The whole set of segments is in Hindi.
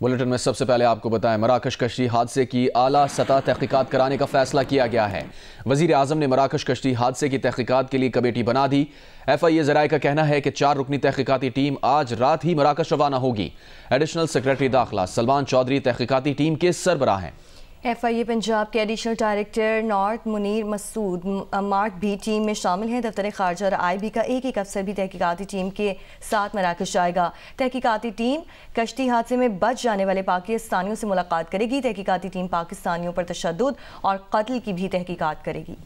बुलेटिन में सबसे पहले आपको बताएं, मराकश कश्ती हादसे की आला सतह तहकीकात कराने का फैसला किया गया है। वजीर आजम ने मराकश कश्ती हादसे की तहकीकात के लिए कमेटी बना दी। FIA जराये का कहना है कि 4 रुकनी तहकीकाती टीम आज रात ही मराकश रवाना होगी। एडिशनल सेक्रेटरी दाखिला सलमान चौधरी तहकीकाती टीम के सरबराह हैं। FIA पंजाब के additional director north Munir Masood मार्क भी टीम में शामिल हैं। दफ्तर खारजा और IB का एक अफसर भी तहकीकाती टीम के साथ मराकश जाएगा। तहकीकाती टीम कश्ती हादसे में बच जाने वाले पाकिस्तानियों से मुलाकात करेगी। तहकीकाती टीम पाकिस्तानियों पर तशद्दुद और कत्ल की भी तहकीकात करेगी।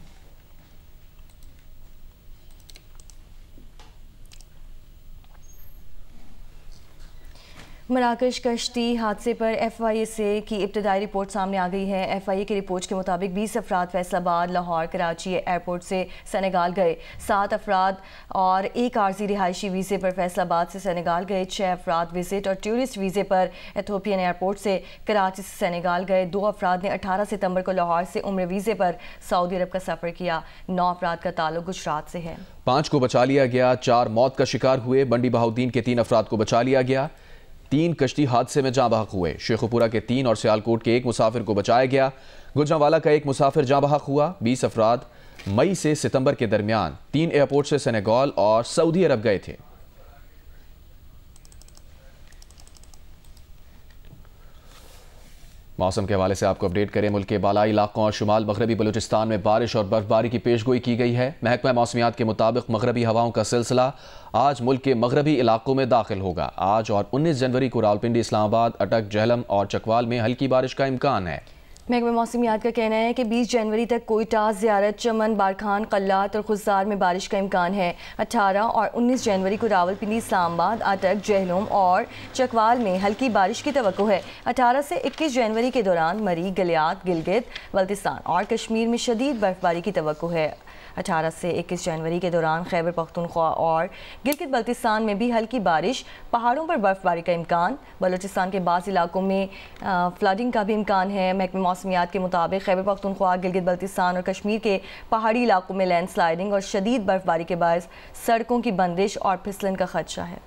मराकश कश्ती हादसे पर FIA से की इब्तदाई रिपोर्ट सामने आ गई है। FIA की रिपोर्ट के मुताबिक 20 अफराद फैसलाबाद, लाहौर, कराची एयरपोर्ट से सेनेगाल गए। 7 अफराद और एक आर्जी रिहायशी वीज़े पर फैसलाबाद से सेनेगाल गए। 6 अफराद विजिट और टूरिस्ट वीज़े पर एथोपियन एयरपोर्ट से कराची से सेनेगाल गए। 2 अफराद ने 18 सितंबर को लाहौर से उम्र वीज़े पर सऊदी अरब का सफ़र किया। 9 अफराद का ताल्लुक गुजरात से है। 5 को बचा लिया गया। 4 मौत का शिकार हुए। बंडी बहाउद्दीन के 3 अफराद को बचा लिया गया। 3 कश्ती हादसे में जाँ बहक हुए। शेखुपुरा के 3 और सियालकोट के 1 मुसाफिर को बचाया गया। गुजरांवाला का 1 मुसाफिर जाँ बहक हुआ। 20 अफराद मई से सितंबर के दरमियान 3 एयरपोर्ट से सेनेगाल और सऊदी अरब गए थे। मौसम के हवाले से आपको अपडेट करें। मुल्क के बालाई इलाकों और शुमाल मगरबी बलूचिस्तान में बारिश और बर्फबारी की पेशगोई की गई है। महकमा मौसमियात के मुताबिक मगरबी हवाओं का सिलसिला आज मुल्क के मगरबी इलाकों में दाखिल होगा। आज और 19 जनवरी को रावलपिंडी, इस्लामाबाद, अटक, जहलम और चकवाल में हल्की बारिश का इम्कान है। महकमा मौसमियात का कहना है कि 20 जनवरी तक कोयटा, ज़ियारत, चमन, बारखान, कल्लात और खुजार में बारिश का इम्कान है। 18 और 19 जनवरी को रावलपिंडी, इस्लामाबाद, अटक, जहलम और चकवाल में हल्की बारिश की तवक्को है। 18 से 21 जनवरी के दौरान मरी, गलियात, गिलगित बल्तिस्तान और कश्मीर में शदीद बर्फबारी की तवक्को है। 18 से 21 जनवरी के दौरान खैबर पख्तूनख्वा और गिलगित बल्तिस्तान में भी हल्की बारिश, पहाड़ों पर बर्फबारी का इम्कान। बलूचिस्तान के बाज़ इलाकों में फ्लडिंग का भी इम्कान है। महकमा मौसमियात के मुताबिक खैबर पख्तूनख्वा, गिलगित बल्तिस्तान और कश्मीर के पहाड़ी इलाकों में लैंडस्लाइडिंग और शदीद बर्फबारी के बायस सड़कों की बंदिश और फिसलन का खदशा है।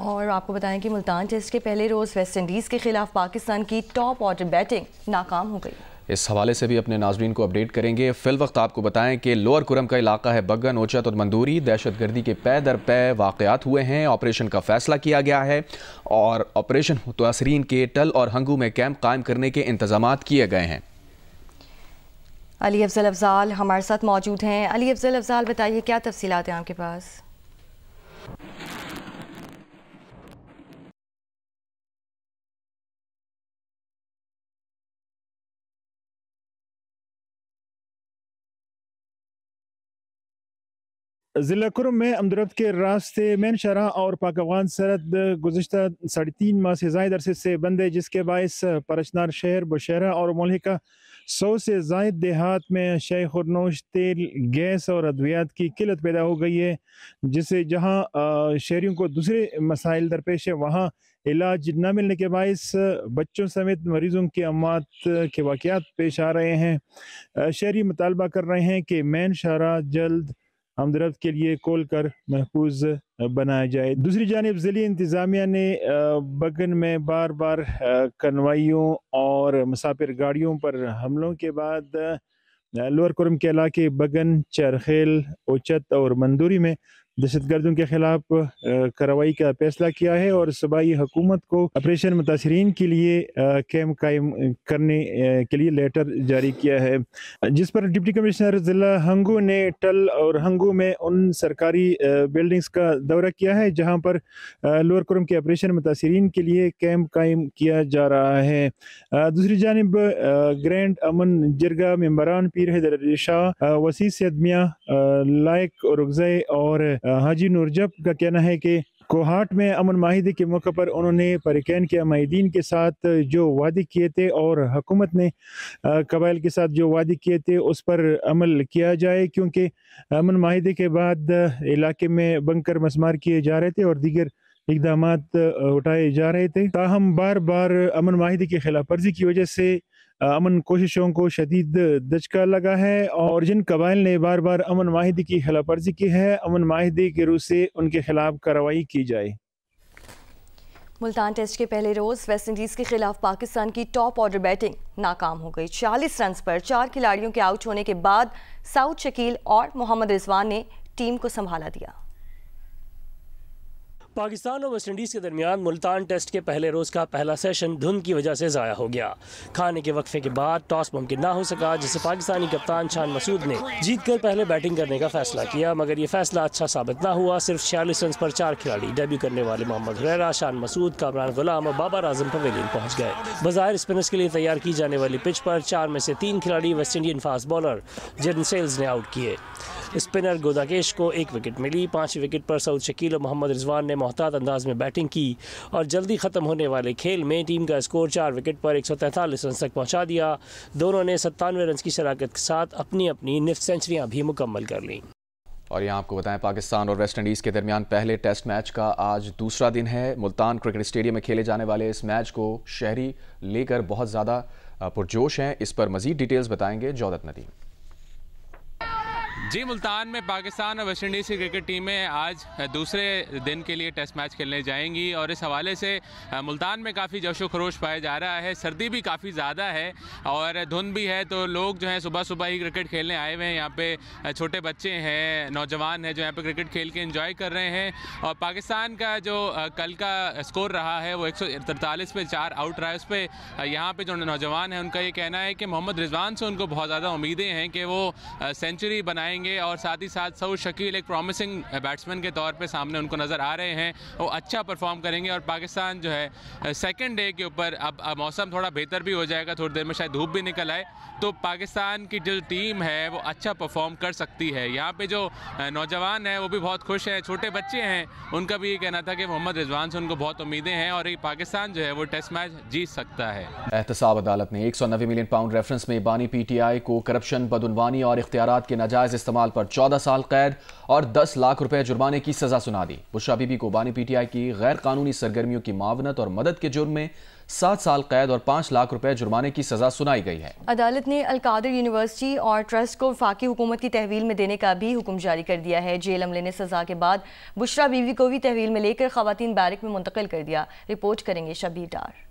और आपको बताएं कि मुल्तान टेस्ट के पहले रोज़ वेस्ट इंडीज़ के खिलाफ पाकिस्तान की टॉप ऑर्डर बैटिंग नाकाम हो गई। इस हवाले से भी अपने नाजरीन को अपडेट करेंगे। फिल वक्त आपको बताएं कि लोअर कुरम का इलाका है बग्गन, ओचत और मंदूरी। दहशतगर्दी के पै दर पै वाक़यात हुए हैं। ऑपरेशन का फैसला किया गया है और ऑपरेशन मुतासरीन के टल और हंगू में कैंप कायम करने के इंतजामात किए गए हैं। अली अफजल अफजाल हमारे साथ मौजूद हैं। अली अफजल अफजाल, बताइए क्या तफसीलात हैं आपके पास? ज़िला कुरम में अमदरफ्त के रास्ते मैन शहरा और पाक अफगान सरहद गुज़श्ता 3.5 माह से ज़ायद अरसे से बंद है, जिसके बायस परशनार शहर, बुशहरा और मुल्हिका 100 से ज़ायद देहात में शय खुरनोश, तेल, गैस और अद्वियात की किल्लत पैदा हो गई है, जिससे जहाँ शहरियों को दूसरे मसाइल दरपेश है, वहाँ इलाज न मिलने के बायस बच्चों समेत मरीजों की अमात के वाक़यात पेश आ रहे हैं। शहरी मुतालबा कर रहे हैं कि मैन शहरा जल्द हमदर्द के लिए खोल कर महफूज बनाया जाए। दूसरी जानिब ज़िली इंतज़ामिया ने बगन में बार बार कन्वाइयों और मुसाफिर गाड़ियों पर हमलों के बाद लोअर कुरम के इलाके बगन, चरखेल, ओचत और मंदूरी में दहशतगर्दों के खिलाफ कार्रवाई का फैसला किया है और सूबाई हुकूमत को ऑपरेशन मुतासरीन के लिए कैंप कायम करने के लिए लेटर जारी किया है, जिस पर डिप्टी कमिश्नर ज़िला हंगू ने टल और हंगू में उन सरकारी बिल्डिंग्स का दौरा किया है जहां पर लोअर कुरम के ऑपरेशन मुतासरीन के लिए कैंप कायम किया जा रहा है। दूसरी जानिब ग्रैंड अमन जिरगा मेंबरान पीर हैदर अली शाह, वसी सैयद मियां, लायक रुगज़ई और हाजी नूरजब का कहना है कि कोहाट में अमन माहिदे के मौके पर उन्होंने परिकैन के अमायदीन के साथ जो वादे किए थे और हुकूमत ने कबाइल के साथ जो वादे किए थे उस पर अमल किया जाए, क्योंकि अमन माहिदे के बाद इलाके में बंकर मसमार किए जा रहे थे और दीगर इक़दामात उठाए जा रहे थे। ताहम बार बार अमन माहिदे की खिलाफ वर्जी की वजह से अमन कोशिशों को शदीद दचका लगा है और जिन कबाइल ने बार बार अमन माहिदे की खिलाफ वर्जी की है, अमन माहिदे के रूह से उनके खिलाफ कार्रवाई की जाए। मुल्तान टेस्ट के पहले रोज वेस्ट इंडीज के खिलाफ पाकिस्तान की टॉप ऑर्डर बैटिंग नाकाम हो गई। 40 रन पर 4 खिलाड़ियों के आउट होने के बाद साउद शकील और मोहम्मद रिजवान ने टीम को संभाला दिया। पाकिस्तान और वेस्ट इंडीज़ के दरमियान मुल्तान टेस्ट के पहले रोज़ का पहला सेशन धुंध की वजह से ज़ाया हो गया। खाने के वक्फे के बाद टॉस मुमकिन ना हो सका, जिसे पाकिस्तानी कप्तान शान मसूद ने जीतकर पहले बैटिंग करने का फैसला किया, मगर ये फैसला अच्छा साबित ना हुआ। सिर्फ 46 रन पर 4 खिलाड़ी डेब्यू करने वाले मोहम्मद हुरैरा, शान मसूद, कामरान गुलाम और बाबर आजम पवेलियन पहुँच गए। बज़ाहिर स्पिनर्स के लिए तैयार की जाने वाली पिच पर 4 में से 3 खिलाड़ी West Indian fast bowler Jayden Seales ने आउट किए। स्पिनर गोदाकेश को 1 विकेट मिली। 5 विकेट पर सऊद शकील और मोहम्मद रिजवान ने मोहतात अंदाज में बैटिंग की और जल्दी ख़त्म होने वाले खेल में टीम का स्कोर 4 विकेट पर 143 रन तक पहुंचा दिया। दोनों ने 97 रन की शराकत के साथ अपनी अपनी निफ्ट सेंचुरियां भी मुकम्मल कर लीं। और यहाँ आपको बताएं, पाकिस्तान और वेस्ट इंडीज़ के दरमियान पहले टेस्ट मैच का आज दूसरा दिन है। मुल्तान क्रिकेट स्टेडियम में खेले जाने वाले इस मैच को शहरी लेकर बहुत ज़्यादा पुरजोश हैं। इस पर मज़ीद डिटेल्स बताएंगे जौदत नदीम। जी, मुल्तान में पाकिस्तान और वेस्ट इंडीज़ की क्रिकेट टीमें आज दूसरे दिन के लिए टेस्ट मैच खेलने जाएंगी और इस हवाले से मुल्तान में काफ़ी जोशो खरोश पाया जा रहा है। सर्दी भी काफ़ी ज़्यादा है और धुंध भी है, तो लोग जो हैं सुबह सुबह ही क्रिकेट खेलने आए हुए हैं। यहाँ पे छोटे बच्चे हैं, नौजवान हैं जो यहाँ पे क्रिकेट खेल के एंजॉय कर रहे हैं। और पाकिस्तान का जो कल का स्कोर रहा है वो 143 पे 4 आउट रहा है। उस पर यहाँ पर जो नौजवान हैं उनका ये कहना है कि मोहम्मद रिजवान से उनको बहुत ज़्यादा उम्मीदें हैं कि वो सेंचुरी बनाएंगे और साथ ही साथ सऊद शकील एक प्रॉमिसिंग बैट्समैन के तौर पे सामने उनको नज़र आ रहे हैं, वो अच्छा परफॉर्म करेंगे। और पाकिस्तान जो है सेकंड डे के ऊपर अब मौसम थोड़ा बेहतर भी हो जाएगा, थोड़ी देर में शायद धूप भी निकल आए, तो पाकिस्तान की जो टीम है वो अच्छा परफॉर्म कर सकती है। यहाँ पे जो नौजवान है वो भी बहुत खुश हैं, छोटे बच्चे हैं, उनका भी ये कहना था कि मोहम्मद रिजवान से उनको बहुत उम्मीदें हैं और पाकिस्तान जो है वो टेस्ट मैच जीत सकता है। एहतसाब अदालत ने 190 मिलियन पाउंड रेफरेंस में बानी PTI को करप्शन, बदउनवानी और इख्तियारात के नाजायज इस्तेमाल पर 14 साल कैद और 10 लाख रुपए जुर्माने की सजा सुना दी। बुशरा बीबी को बानी PTI की गैर कानूनी सरगर्मियों की मावनत और मदद के जुर्म में 7 साल कैद और 5 लाख रुपए जुर्माने की सजा सुनाई गई है। अदालत ने अलकादर यूनिवर्सिटी और ट्रस्ट को वफाकी हुकूमत की तहवील में देने का भी हुक्म जारी कर दिया है। जेल अमले ने सजा के बाद बुशरा बीवी को भी तहवील में लेकर खवातीन बैरक में मुंतकिल कर दिया। रिपोर्ट करेंगे शबीर डार।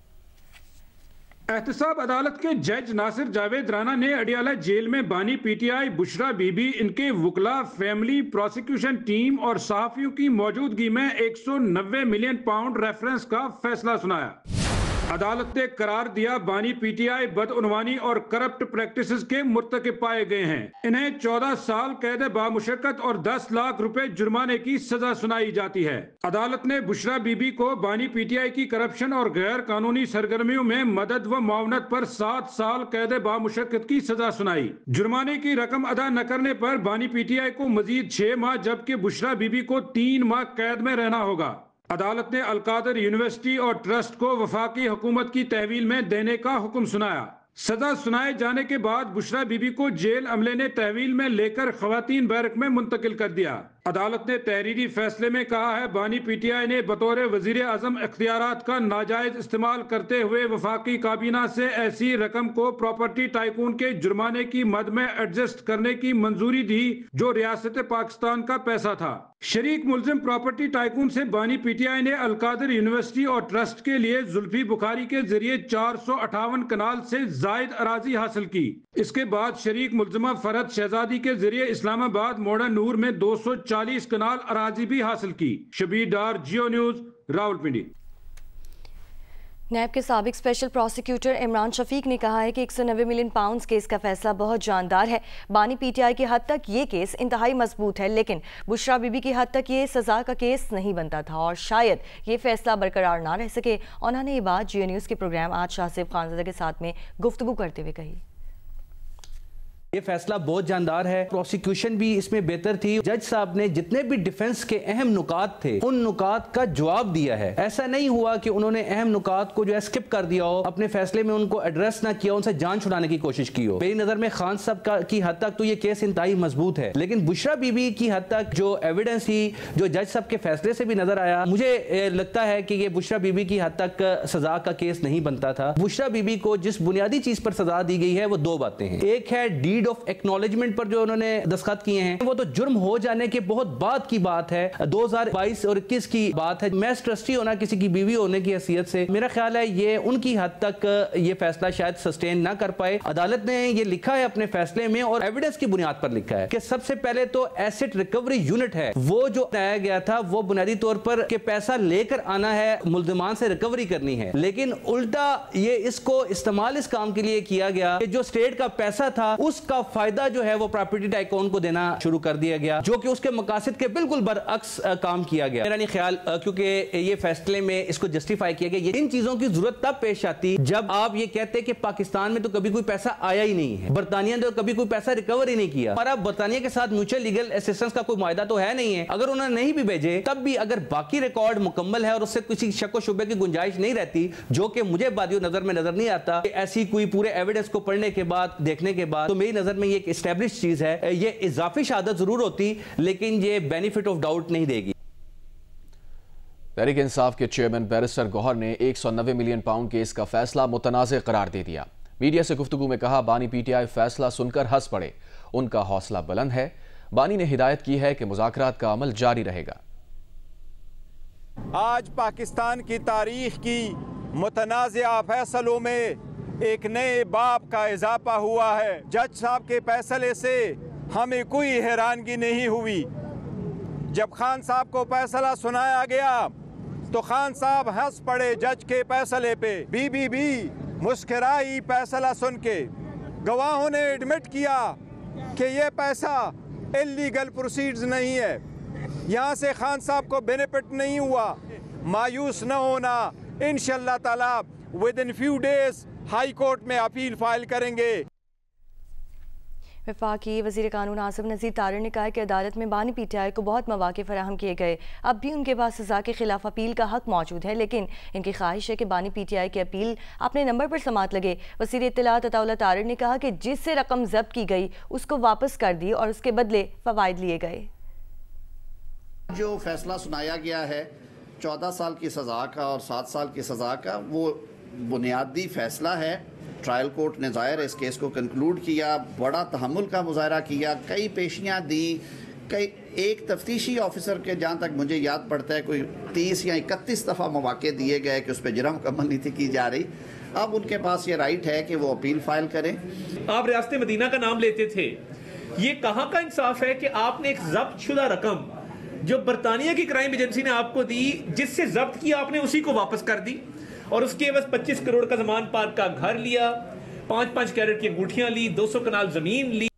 एहतसाब अदालत के जज नासिर जावेद राना ने अडियाला जेल में बानी PTI बुशरा बीबी, इनके वकला, फैमिली, प्रोसिक्यूशन टीम और सहाफियों की मौजूदगी में 190 मिलियन पाउंड रेफरेंस का फैसला सुनाया। अदालत ने करार दिया बानी PTI बदउनवानी और करप्ट प्रैक्टिसेस के मुर्तकिब पाए गए हैं। इन्हें 14 साल कैद बामुशक्कत और 10 लाख रुपए जुर्माने की सजा सुनाई जाती है। अदालत ने बुशरा बीबी को बानी PTI की करप्शन और गैर कानूनी सरगर्मियों में मदद व मावनत पर 7 साल कैद बामुशक्कत की सजा सुनाई। जुर्माने की रकम अदा न करने पर बानी PTI को मजीद 6 माह जबकि बुशरा बीबी को 3 माह कैद में रहना होगा। अदालत ने अलकादर यूनिवर्सिटी और ट्रस्ट को वफाकी हुकूमत की तहवील में देने का हुक्म सुनाया। सजा सुनाए जाने के बाद बुशरा बीबी को जेल अमले ने तहवील में लेकर खवातीन बैरक में मुंतकिल कर दिया। अदालत ने तहरीरी फैसले में कहा है बानी PTI ने बतौर वजीर आजम इख्तियारात का नाजायज इस्तेमाल करते हुए वफाकी काबीना से ऐसी रकम को प्रॉपर्टी टाइकून के जुर्माने की मद में एडजस्ट करने की मंजूरी दी जो रियासत पाकिस्तान का पैसा था। शरीक मुल्जिम प्रॉपर्टी टाइकून से बानी PTI ने अलकादर यूनिवर्सिटी और ट्रस्ट के लिए जुल्फी बुखारी के जरिए 458 कनाल से जायद अराजी हासिल की। इसके बाद शरीक मुल्जिमा फरहत शहजादी के जरिए इस्लामाबाद मॉडर्न नूर में 240 कनाल अराजी भी हासिल की। शबीर डार, जियो न्यूज, रावलपिंडी। नैब के साबिक स्पेशल प्रोसिक्यूटर इमरान शफीक ने कहा है कि 190 मिलियन पाउंड्स केस का फैसला बहुत जानदार है। बानी PTI की हद तक ये केस इंतहाई मजबूत है, लेकिन बुशरा बीबी की हद तक ये सजा का केस नहीं बनता था और शायद ये फैसला बरकरार ना रह सके। उन्होंने ये बात जियो न्यूज़ के प्रोग्राम आज शाहसिफ खानज़ादा के साथ में गुफ्तगू करते हुए कही। ये फैसला बहुत जानदार है। प्रोसिक्यूशन भी इसमें बेहतर थी। जज साहब ने जितने भी डिफेंस के अहम नुकात थे उन नुकात का जवाब दिया है। ऐसा नहीं हुआ कि उन्होंने अहम नुकात को जो है स्किप कर दिया हो, अपने फैसले में उनको एड्रेस ना किया, उनसे जान छुड़ाने की कोशिश की हो। मेरी नजर में खान साहब की हद तक तो ये केस इंतहाई मजबूत है, लेकिन बुशरा बीबी की हद तक जो एविडेंस थी, जो जज साहब के फैसले से भी नजर आया, मुझे लगता है कि ये बुशरा बीबी की हद तक सजा का केस नहीं बनता था। बुशरा बीबी को जिस बुनियादी चीज पर सजा दी गई है वो दो बातें हैं। एक है डीड ऑफ एक्नॉलेजमेंट पर जो उन्होंने दस्तखत किए हैं, वो तो जुर्म हो जाने के बहुत बाद की बात है, 2022 और 21 की बात है। मैस ट्रस्टी होना किसी की बीवी होने की हैसियत से मेरा ख्याल है ये उनकी हद तक ये फैसला शायद सस्टेन ना कर पाए। अदालत ने ये लिखा है अपने फैसले में और एविडेंस की बुनियाद पर लिखा है कि सबसे पहले तो एसेट रिकवरी यूनिट है वो जो बनाया गया था वो बुनियादी तौर पर कि पैसा लेकर आना है, मुल्जिमान से रिकवरी करनी है, लेकिन उल्टा ये इसको इस्तेमाल इस काम के लिए किया गया कि जो स्टेट का पैसा था उसका फायदा जो है वो प्रॉपर्टी टाइकून को देना शुरू कर दिया गया, जो कि उसके मकासद के बिल्कुल बरअक्स काम किया गया। मेरा नहीं ख्याल, क्योंकि ये फैसले में इसको जस्टिफाई किया गया। इन चीजों की जरूरत तब पेश आती जब आप ये कहते कि पाकिस्तान में तो कभी कोई पैसा आया ही नहीं है, बरतानिया ने तो कभी कोई पैसा रिकवर ही नहीं किया, और अब बरतानिया के साथ म्यूचुअल लीगल असिस्टेंस का कोई मुआहदा तो है नहीं है। अगर उन्होंने नहीं भी भेजे तब भी अगर बाकी रिकॉर्ड मुकम्मल है और उससे किसी शक व शुबे की गुंजाइश नहीं रहती, जो कि मुझे बादियों नजर में नजर नहीं आता, ऐसी कोई पूरे एविडेंस को पढ़ने के बाद, देखने के बाद, तो मेरी नजर में ये एक एस्टैब्लिश चीज है। ये इजाफी शहादत जरूर होती लेकिन ये बेनिफिट ऑफ डाउट नहीं देगी। तहरीक इंसाफ के चेयरमैन बैरिस्टर गौहर ने 190 मिलियन पाउंड केस का फैसला मुतनाज़ करार दे दिया। मीडिया से गुफ्तगू में कहा, बानी पीटीआई फैसला सुनकर हंस पड़े, उनका हौसला बुलंद है। बानी ने हिदायत की है कि मुज़ाकरात का अमल जारी रहेगा। आज पाकिस्तान की तारीख की मुतनाज़ा फैसलों में एक नए बाब का इजाफा हुआ है। जज साहब के फैसले से हमें कोई हैरानगी नहीं हुई। जब खान साहब को फैसला सुनाया गया तो खान साहब हंस पड़े जज के फैसले पे। बीबी भी मुस्कुराई फैसला सुन के। गवाहों ने एडमिट किया कि ये पैसा इल्लीगल प्रोसीड्स नहीं है, यहाँ से खान साहब को बेनिफिट नहीं हुआ। मायूस न होना, इंशाअल्लाह ताला with in few days high court में अपील फाइल करेंगे। वफाकी वज़ीर कानून आसिफ नज़ीर तारिर ने कहा कि अदालत में बानी पीटीआई को बहुत मौके फराहम किए गए, अब भी उनके पास सज़ा के खिलाफ अपील का हक मौजूद है, लेकिन इनकी ख्वाहिश है कि बानी पीटीआई की अपील अपने नंबर पर समात लगे। वज़ीर इत्तलात अताउल्लाह तारिर ने कहा कि जिससे रकम जब्त की गई उसको वापस कर दी और उसके बदले फ़वाइद लिए गए। जो फैसला सुनाया गया है 14 साल की सज़ा का और 7 साल की सज़ा का, वो बुनियादी फैसला है। ट्रायल कोर्ट ने ज़ाहिर इस केस को कंक्लूड किया, बड़ा तहम्मुल का मुजाहरा किया, कई पेशियाँ दी, एक तफ्तीशी ऑफिसर के जहाँ तक मुझे याद पड़ता है कोई 30 या 31 दफ़ा मौके दिए गए कि उस पर जुर्म मुकम्मल नहीं थी की जा रही। अब उनके पास ये राइट है कि वो अपील फाइल करें। आप रियासत मदीना का नाम लेते थे, ये कहाँ का इंसाफ है कि आपने एक जब्त शुदा रकम जो बरतानिया की क्राइम एजेंसी ने आपको दी, जिससे जब्त किया आपने उसी को वापस कर दी और उसके बस 25 करोड़ का जमान पार्क का घर लिया, 5-5 कैरेट की अंगूठियां ली, 200 कनाल जमीन ली।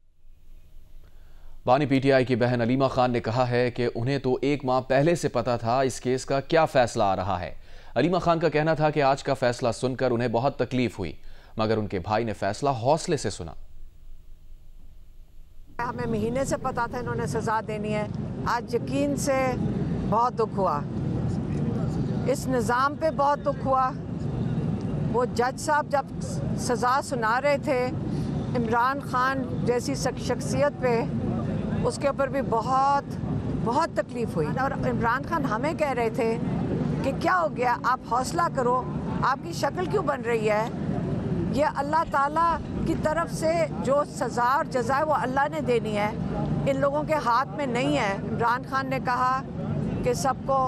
बानी पीटीआई की बहन अलीमा खान ने कहा है कि उन्हें तो 1 माह पहले से पता था इस केस का क्या फैसला आ रहा है। अलीमा खान का कहना था कि आज का फैसला सुनकर उन्हें बहुत तकलीफ हुई, मगर उनके भाई ने फैसला हौसले से सुना। हमें महीने से पता था इन्होंने सजा देनी है, आज यकीन से बहुत दुख हुआ, इस निज़ाम पे बहुत दुख हुआ। वो जज साहब जब सज़ा सुना रहे थे इमरान खान जैसी शख्सियत पे, उसके ऊपर भी बहुत तकलीफ़ हुई। और इमरान खान हमें कह रहे थे कि क्या हो गया, आप हौसला करो, आपकी शक्ल क्यों बन रही है, ये अल्लाह ताला की तरफ से जो सज़ा और जज़ा है वो अल्लाह ने देनी है, इन लोगों के हाथ में नहीं है। इमरान खान ने कहा कि सबको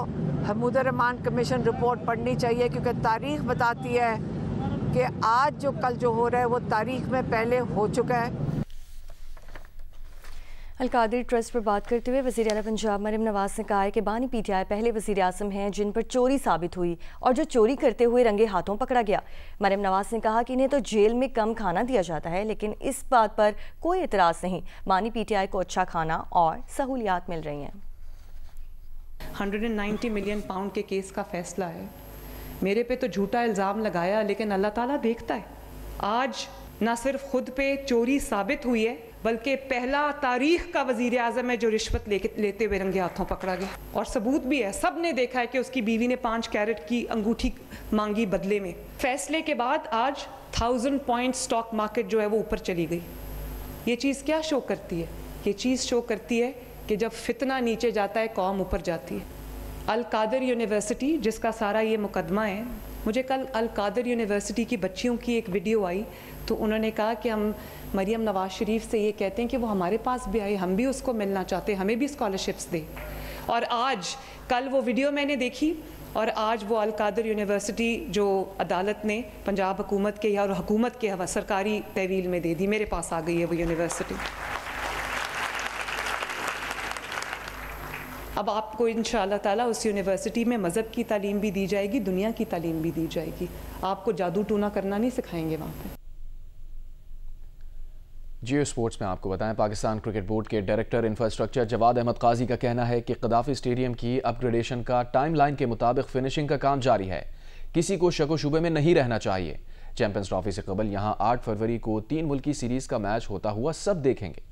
महमूद रहमान कमीशन रिपोर्ट पढ़नी चाहिए, क्योंकि तारीख़ बताती है कि आज जो कल जो हो रहा है वो तारीख़ में पहले हो चुका है। अलकादिर ट्रस्ट पर बात करते हुए वज़ीर आला पंजाब मरियम नवाज़ ने कहा है कि बानी पीटीआई पहले वज़ीर आज़म हैं जिन पर चोरी साबित हुई और जो चोरी करते हुए रंगे हाथों पकड़ा गया। मरियम नवाज़ ने कहा कि इन्हें तो जेल में कम खाना दिया जाता है, लेकिन इस बात पर कोई एतराज़ नहीं, बानी पीटीआई को अच्छा खाना और सहूलियात मिल रही हैं। 190 मिलियन पाउंड के केस का फैसला है, मेरे पे तो झूठा इल्ज़ाम लगाया, लेकिन अल्लाह ताला देखता है। आज ना सिर्फ खुद पे चोरी साबित हुई है बल्कि पहला तारीख का वज़ीर आज़म है जो रिश्वत लेते हुए रंगे हाथों पकड़ा गया। और सबूत भी है, सब ने देखा है कि उसकी बीवी ने 5 कैरेट की अंगूठी मांगी बदले में। फैसले के बाद आज 1000 पॉइंट स्टॉक मार्केट जो है वो ऊपर चली गई। ये चीज़ क्या शो करती है? ये चीज़ शो करती है कि जब फितना नीचे जाता है कौम ऊपर जाती है। अल कादर यूनिवर्सिटी जिसका सारा ये मुकदमा है, मुझे कल अल कादर यूनिवर्सिटी की बच्चियों की एक वीडियो आई तो उन्होंने कहा कि हम मरियम नवाज शरीफ से ये कहते हैं कि वो हमारे पास भी आए, हम भी उसको मिलना चाहते हैं, हमें भी स्कॉलरशिप्स दे। और आज कल वो वीडियो मैंने देखी और आज वो अल कादर यूनिवर्सिटी जो अदालत ने पंजाब हुकूमत के या और हुकूमत के हवा सरकारी तहवील में दे दी, मेरे पास आ गई है वो यूनिवर्सिटी। अब आपको इंशाअल्लाह ताला उस यूनिवर्सिटी में मज़हब की तालीम भी दी जाएगी, दुनिया की तालीम भी दी जाएगी। आपको जादू टूना करना नहीं सिखाएंगे वहाँ पे। जियो स्पोर्ट्स में आपको बताएं, पाकिस्तान क्रिकेट बोर्ड के डायरेक्टर इंफ्रास्ट्रक्चर जवाद अहमद काजी का कहना है कि कदाफी स्टेडियम की अपग्रेडेशन का टाइमलाइन के मुताबिक फिनिशिंग का काम जारी है, किसी को शक व शुबे में नहीं रहना चाहिए। चैंपियंस ट्रॉफी से कबल यहां 8 फरवरी को 3 मुल्की सीरीज का मैच होता हुआ सब देखेंगे।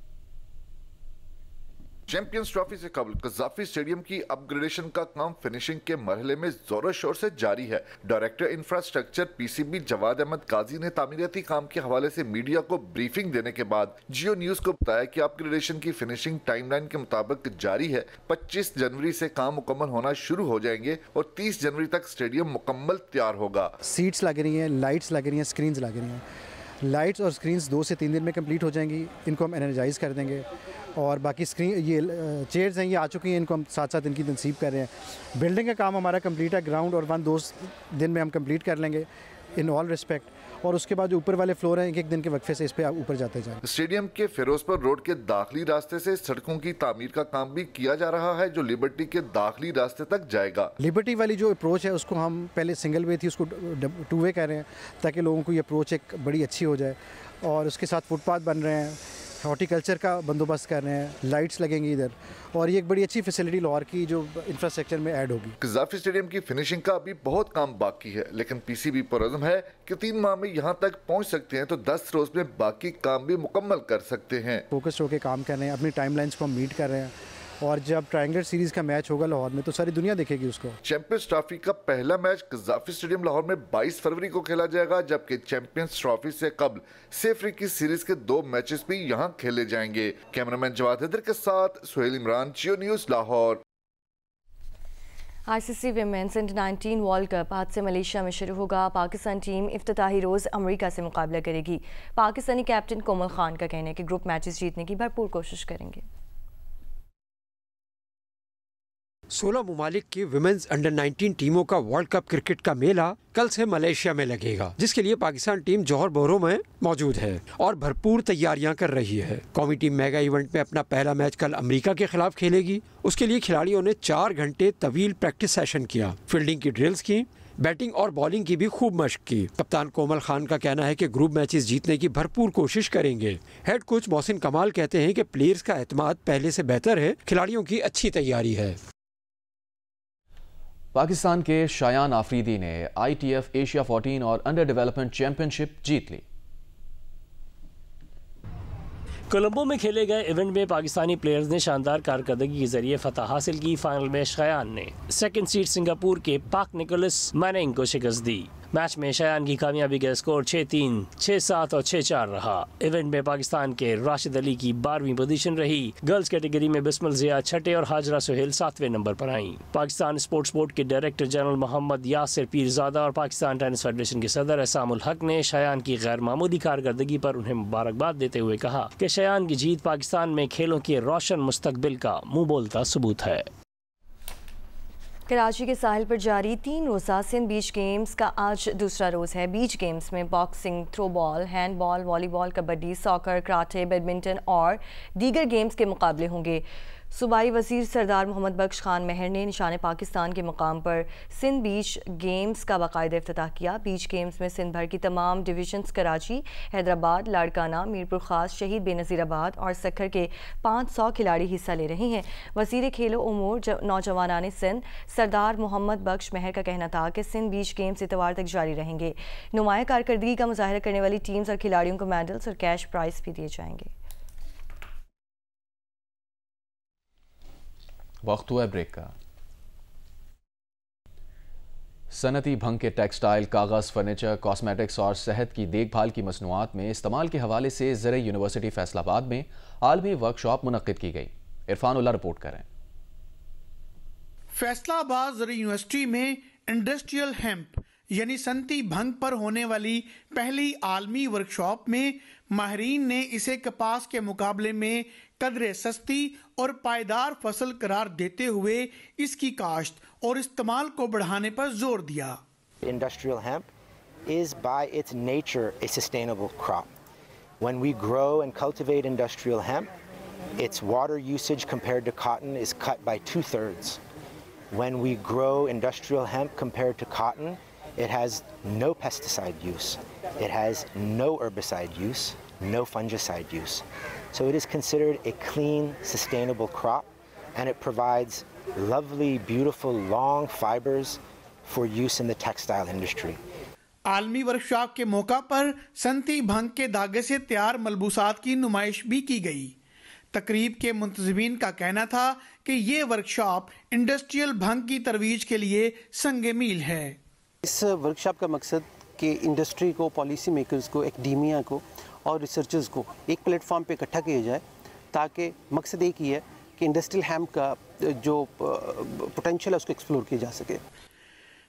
चैंपियंस ट्रॉफी से कबल कज़ाफी स्टेडियम की अपग्रेडेशन का काम फिनिशिंग के मरहले में जोरों शोर से जारी है। Director infrastructure PCB Jawad Ahmed Qazi ने तामीराती काम के हवाले से मीडिया को ब्रीफिंग देने के बाद जियो न्यूज को बताया कि अपग्रेडेशन की फिनिशिंग टाइमलाइन के मुताबिक जारी है। 25 जनवरी से काम मुकम्मल होना शुरू हो जाएंगे और 30 जनवरी तक स्टेडियम मुकम्मल तैयार होगा। सीट्स लग रही हैं, लाइट्स लग रही हैं, स्क्रीन लग रही हैं। लाइट्स और स्क्रीन्स 2 से 3 दिन में कंप्लीट हो जाएंगी। इनको हम एनर्जाइज कर देंगे और बाकी स्क्रीन ये चेयर्स हैं, ये आ चुकी हैं, इनको हम 7-7 दिन की तनसीब कर रहे हैं। बिल्डिंग का काम हमारा कंप्लीट है, ग्राउंड और 1-2 दिन में हम कंप्लीट कर लेंगे इन ऑल रिस्पेक्ट। और उसके बाद जो ऊपर वाले फ्लोर हैं, एक दिन के वक्फे से इस पे ऊपर जाते जाएंगे। स्टेडियम के फिरोजपुर रोड के दाखिली रास्ते से सड़कों की तामीर का काम भी किया जा रहा है, जो लिबर्टी के दाखिली रास्ते तक जाएगा। लिबर्टी वाली जो अप्रोच है उसको हम पहले सिंगल वे थी, उसको 2 वे कर रहे हैं ताकि लोगों को ये अप्रोच एक बड़ी अच्छी हो जाए। और उसके साथ फुटपाथ बन रहे हैं, हॉर्टिकल्चर का बंदोबस्त कर रहे हैं, लाइट्स लगेंगी इधर, और ये एक बड़ी अच्छी फैसिलिटी लाहौर की जो इंफ्रास्ट्रक्चर में ऐड होगी। कज़ाफी स्टेडियम की फिनिशिंग का अभी बहुत काम बाकी है, लेकिन पीसीबी पुरज़्म है कि 3 माह में यहाँ तक पहुँच सकते हैं, तो 10 रोज में बाकी काम भी मुकम्मल कर सकते हैं। फोकस्ड होकर काम कर रहे हैं, अपनी टाइमलाइंस को हम मीट कर रहे हैं और जब ट्रायंगल सीरीज का मैच होगा लाहौर में तो सारी दुनिया देखेगी उसको। चैंपियंस ट्रॉफी का पहला मैच कज़ाफी स्टेडियम लाहौर में 22 फरवरी को खेला जाएगा, जबकि चैंपियंस ट्रॉफी से कबल सेफरी की सीरीज के 2 मैचेस भी यहां खेले जाएंगे। कैमरामैन जवाद हैदर के साथ Suhail Imran, Geo news Lahore. ICC women's under nineteen world cup आज से मलेशिया में शुरू होगा। पाकिस्तान टीम इफ्तिताही रोज़ अमेरिका से मुकाबला करेगी। पाकिस्तानी कैप्टन कोमल खान का कहना है कि ग्रुप मैचेस जीतने की भरपूर कोशिश करेंगे। 16 मुमालिक की विमेंस अंडर-19 टीमों का वर्ल्ड कप क्रिकेट का मेला कल से मलेशिया में लगेगा, जिसके लिए पाकिस्तान टीम जौहर बोरो में मौजूद है और भरपूर तैयारियां कर रही है। कौमी टीम मेगा इवेंट में अपना पहला मैच कल अमेरिका के खिलाफ खेलेगी। उसके लिए खिलाड़ियों ने 4 घंटे तवील प्रैक्टिस सेशन किया, फील्डिंग की ड्रिल्स की, बैटिंग और बॉलिंग की भी खूब मशक की। कप्तान कोमल खान का कहना है कि ग्रुप मैचेस जीतने की भरपूर कोशिश करेंगे। हेड कोच मोहसिन कमाल कहते हैं कि प्लेयर्स का एतमाद पहले से बेहतर है, खिलाड़ियों की अच्छी तैयारी है। पाकिस्तान के शायान आफरीदी ने ITF एशिया 14 और अंडर डेवलपमेंट चैंपियनशिप जीत ली। कोलंबो में खेले गए इवेंट में पाकिस्तानी प्लेयर्स ने शानदार कारकर्दगी के जरिए फतह हासिल की। फाइनल में शायान ने सेकंड सीड सिंगापुर के पाक निकोलस मैनिंग को शिकस्त दी। मैच में शायान की कामयाबी का स्कोर 6-3, 6-7 और 6-4 रहा। इवेंट में पाकिस्तान के राशिद अली की 12वीं पोजीशन रही। गर्ल्स कैटेगरी में बिस्मिल जिया 6ठे और हाजरा सुहेल 7वें नंबर पर आईं। पाकिस्तान स्पोर्ट्स बोर्ड के डायरेक्टर जनरल मोहम्मद यासिर पीरजादा और पाकिस्तान टेनिस फेडरेशन के सदर एहसामुल हक ने शायान की गैर मामूली कारकर्दगी पर उन्हें मुबारकबाद देते हुए कहा कि शायान की जीत पाकिस्तान में खेलों के रोशन मुस्तकबिल का मुंह बोलता सबूत है। कराची के साहिल पर जारी 3 रोज़ा सिंध बीच गेम्स का आज दूसरा रोज़ है। बीच गेम्स में boxing, throw ball, handball, volleyball, kabaddi, soccer, karate, badminton और दीगर गेम्स के मुकाबले होंगे। सूबाई वज़ीर सरदार मोहम्मद बख्श खान महर ने निशान पाकिस्तान के मकाम पर सिंध बीच गेम्स का बाकायदा इफ्तिताह किया। बीच गेम्स में सिंध भर की तमाम डिवीजन्स कराची, हैदराबाद, लाड़काना, मीरपुर खास, शहीद बेनज़ीराबाद और सखर के 500 खिलाड़ी हिस्सा ले रहे हैं। वज़ीर खेलो उमूर नौजवानाने सिंध सरदार मोहम्मद बख्श महर का कहना था कि सिंध बीच गेम्स इतवार तक जारी रहेंगे। नुमाया कारकर्दगी का मुजाहरा करने वाली टीम्स और खिलाड़ियों को मेडल्स और कैश प्राइज भी दिए जाएंगे। वक्त हुआ ब्रेक का। सनती भंग के टेक्सटाइल, कागज़, फर्नीचर, कॉस्मेटिक्स और सेहत की देखभाल की मसनूआत में इस्तेमाल के हवाले से ज़राई यूनिवर्सिटी फैसलाबाद में आलमी वर्कशॉप मुनक्किद की गई। इरफान उल्ला रिपोर्ट करें। फैसलाबाद ज़राई यूनिवर्सिटी में इंडस्ट्रियल हेम्प यानी सनती भंग पर होने वाली पहली आलमी वर्कशॉप में माहिरीन ने इसे कपास के मुकाबले में कदरे सस्ती और पायदार फसल करार देते हुए इसकी काश्त और इस्तेमाल को बढ़ाने पर जोर दिया। Industrial hemp is by its nature a sustainable crop. When we grow and cultivate industrial hemp, its water usage compared to cotton is cut by 2/3. When we grow industrial hemp compared to cotton, it has no pesticide use, it has no herbicide use, no fungicide use. So it is considered a clean, sustainable crop, and it provides lovely, beautiful, long fibers for use in the textile industry. आलमी वर्कशॉप के मौका पर सनती भंग के धागे से तैयार मलबूसात की नुमाइश भी की गई। तकरीब के मुंतज़मीन का कहना था कि ये वर्कशॉप इंडस्ट्रियल भंग की तरवीज के लिए संगे मील है। इस वर्कशॉप का मकसद कि इंडस्ट्री को, पॉलिसी मेकर्स को, एकेडेमिया को और रिसर्चर्स को एक प्लेटफॉर्म पे इकट्ठा किया जाए, ताकि मकसद एक ही है कि इंडस्ट्रियल हेम्प का जो पोटेंशियल है उसको एक्सप्लोर किया जा सके।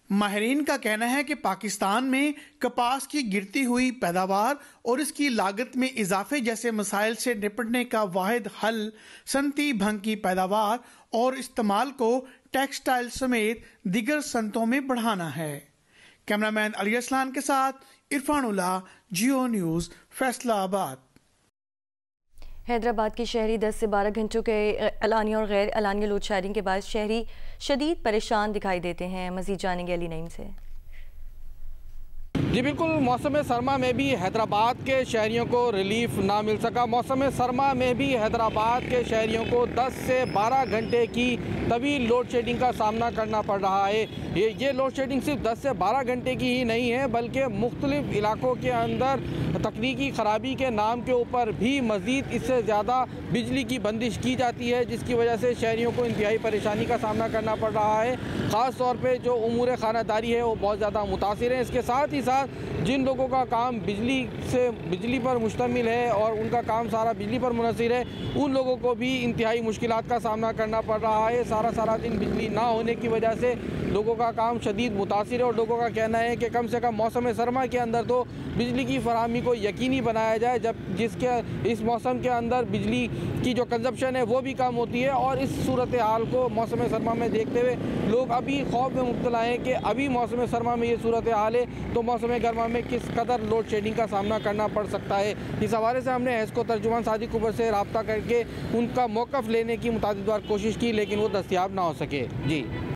माहिरीन का कहना है कि पाकिस्तान में कपास की गिरती हुई पैदावार और इसकी लागत में इजाफे जैसे मसाइल से निपटने का वाहिद हल सनती भंग की पैदावार और इस्तेमाल को टेक्सटाइल समेत दीगर सनतों में बढ़ाना है। कैमरामैन अली असलान के साथ इरफान उल्ला, जियो न्यूज़, फैसलाबाद। हैदराबाद की शहरी 10 से 12 घंटों के अलानिया और गैर अलानिया लोड शेडिंग के बाद शहरी शदीद परेशान दिखाई देते हैं। मज़ीद जानेंगे अली नईम से। जी बिल्कुल, मौसम सरमा में भी हैदराबाद के शहरियों को रिलीफ ना मिल सका। मौसम सरमा में भी हैदराबाद के शहरियों को 10 से 12 घंटे की तवील लोड शेडिंग का सामना करना पड़ रहा है। ये लोड शेडिंग सिर्फ 10 से 12 घंटे की ही नहीं है, बल्कि मुख्तलिफ इलाकों के अंदर तकनीकी ख़राबी के नाम के ऊपर भी मज़ीद इससे ज़्यादा बिजली की बंदिश की जाती है, जिसकी वजह से शहरियों को इंतहाई परेशानी का सामना करना पड़ रहा है। ख़ास तौर पर जो उमूर खानादारी है वो बहुत ज़्यादा मुतासिर है। इसके साथ ही साथ जिन लोगों का काम बिजली पर मुश्तमिल है और उनका काम सारा बिजली पर मुनहसिर है, उन लोगों को भी इंतहाई मुश्किलात का सामना करना पड़ रहा है। सारा दिन बिजली ना होने की वजह से लोगों का काम शदीद मुतासिर है और लोगों का कहना है कि कम से कम मौसम सरमा के अंदर तो बिजली की फराहमी को यकीनी बनाया जाए, इस मौसम के अंदर बिजली की जो कंजप्शन है वो भी कम होती है। और इस सूरत हाल को मौसम सरमा में देखते हुए लोग अभी खौफ में मुब्तला हैं कि अभी मौसम सरमा में ये सूरत हाल है तो मौसम गर्मा में किस कदर लोड शेडिंग का सामना करना पड़ सकता है। इस हवाले से हमने हेस्को तर्जुमान सादिक कुबर से रब्ता करके उनका मौक़िफ़ लेने की मुतादिद बार कोशिश की, लेकिन वो दस्तयाब ना हो सके। जी।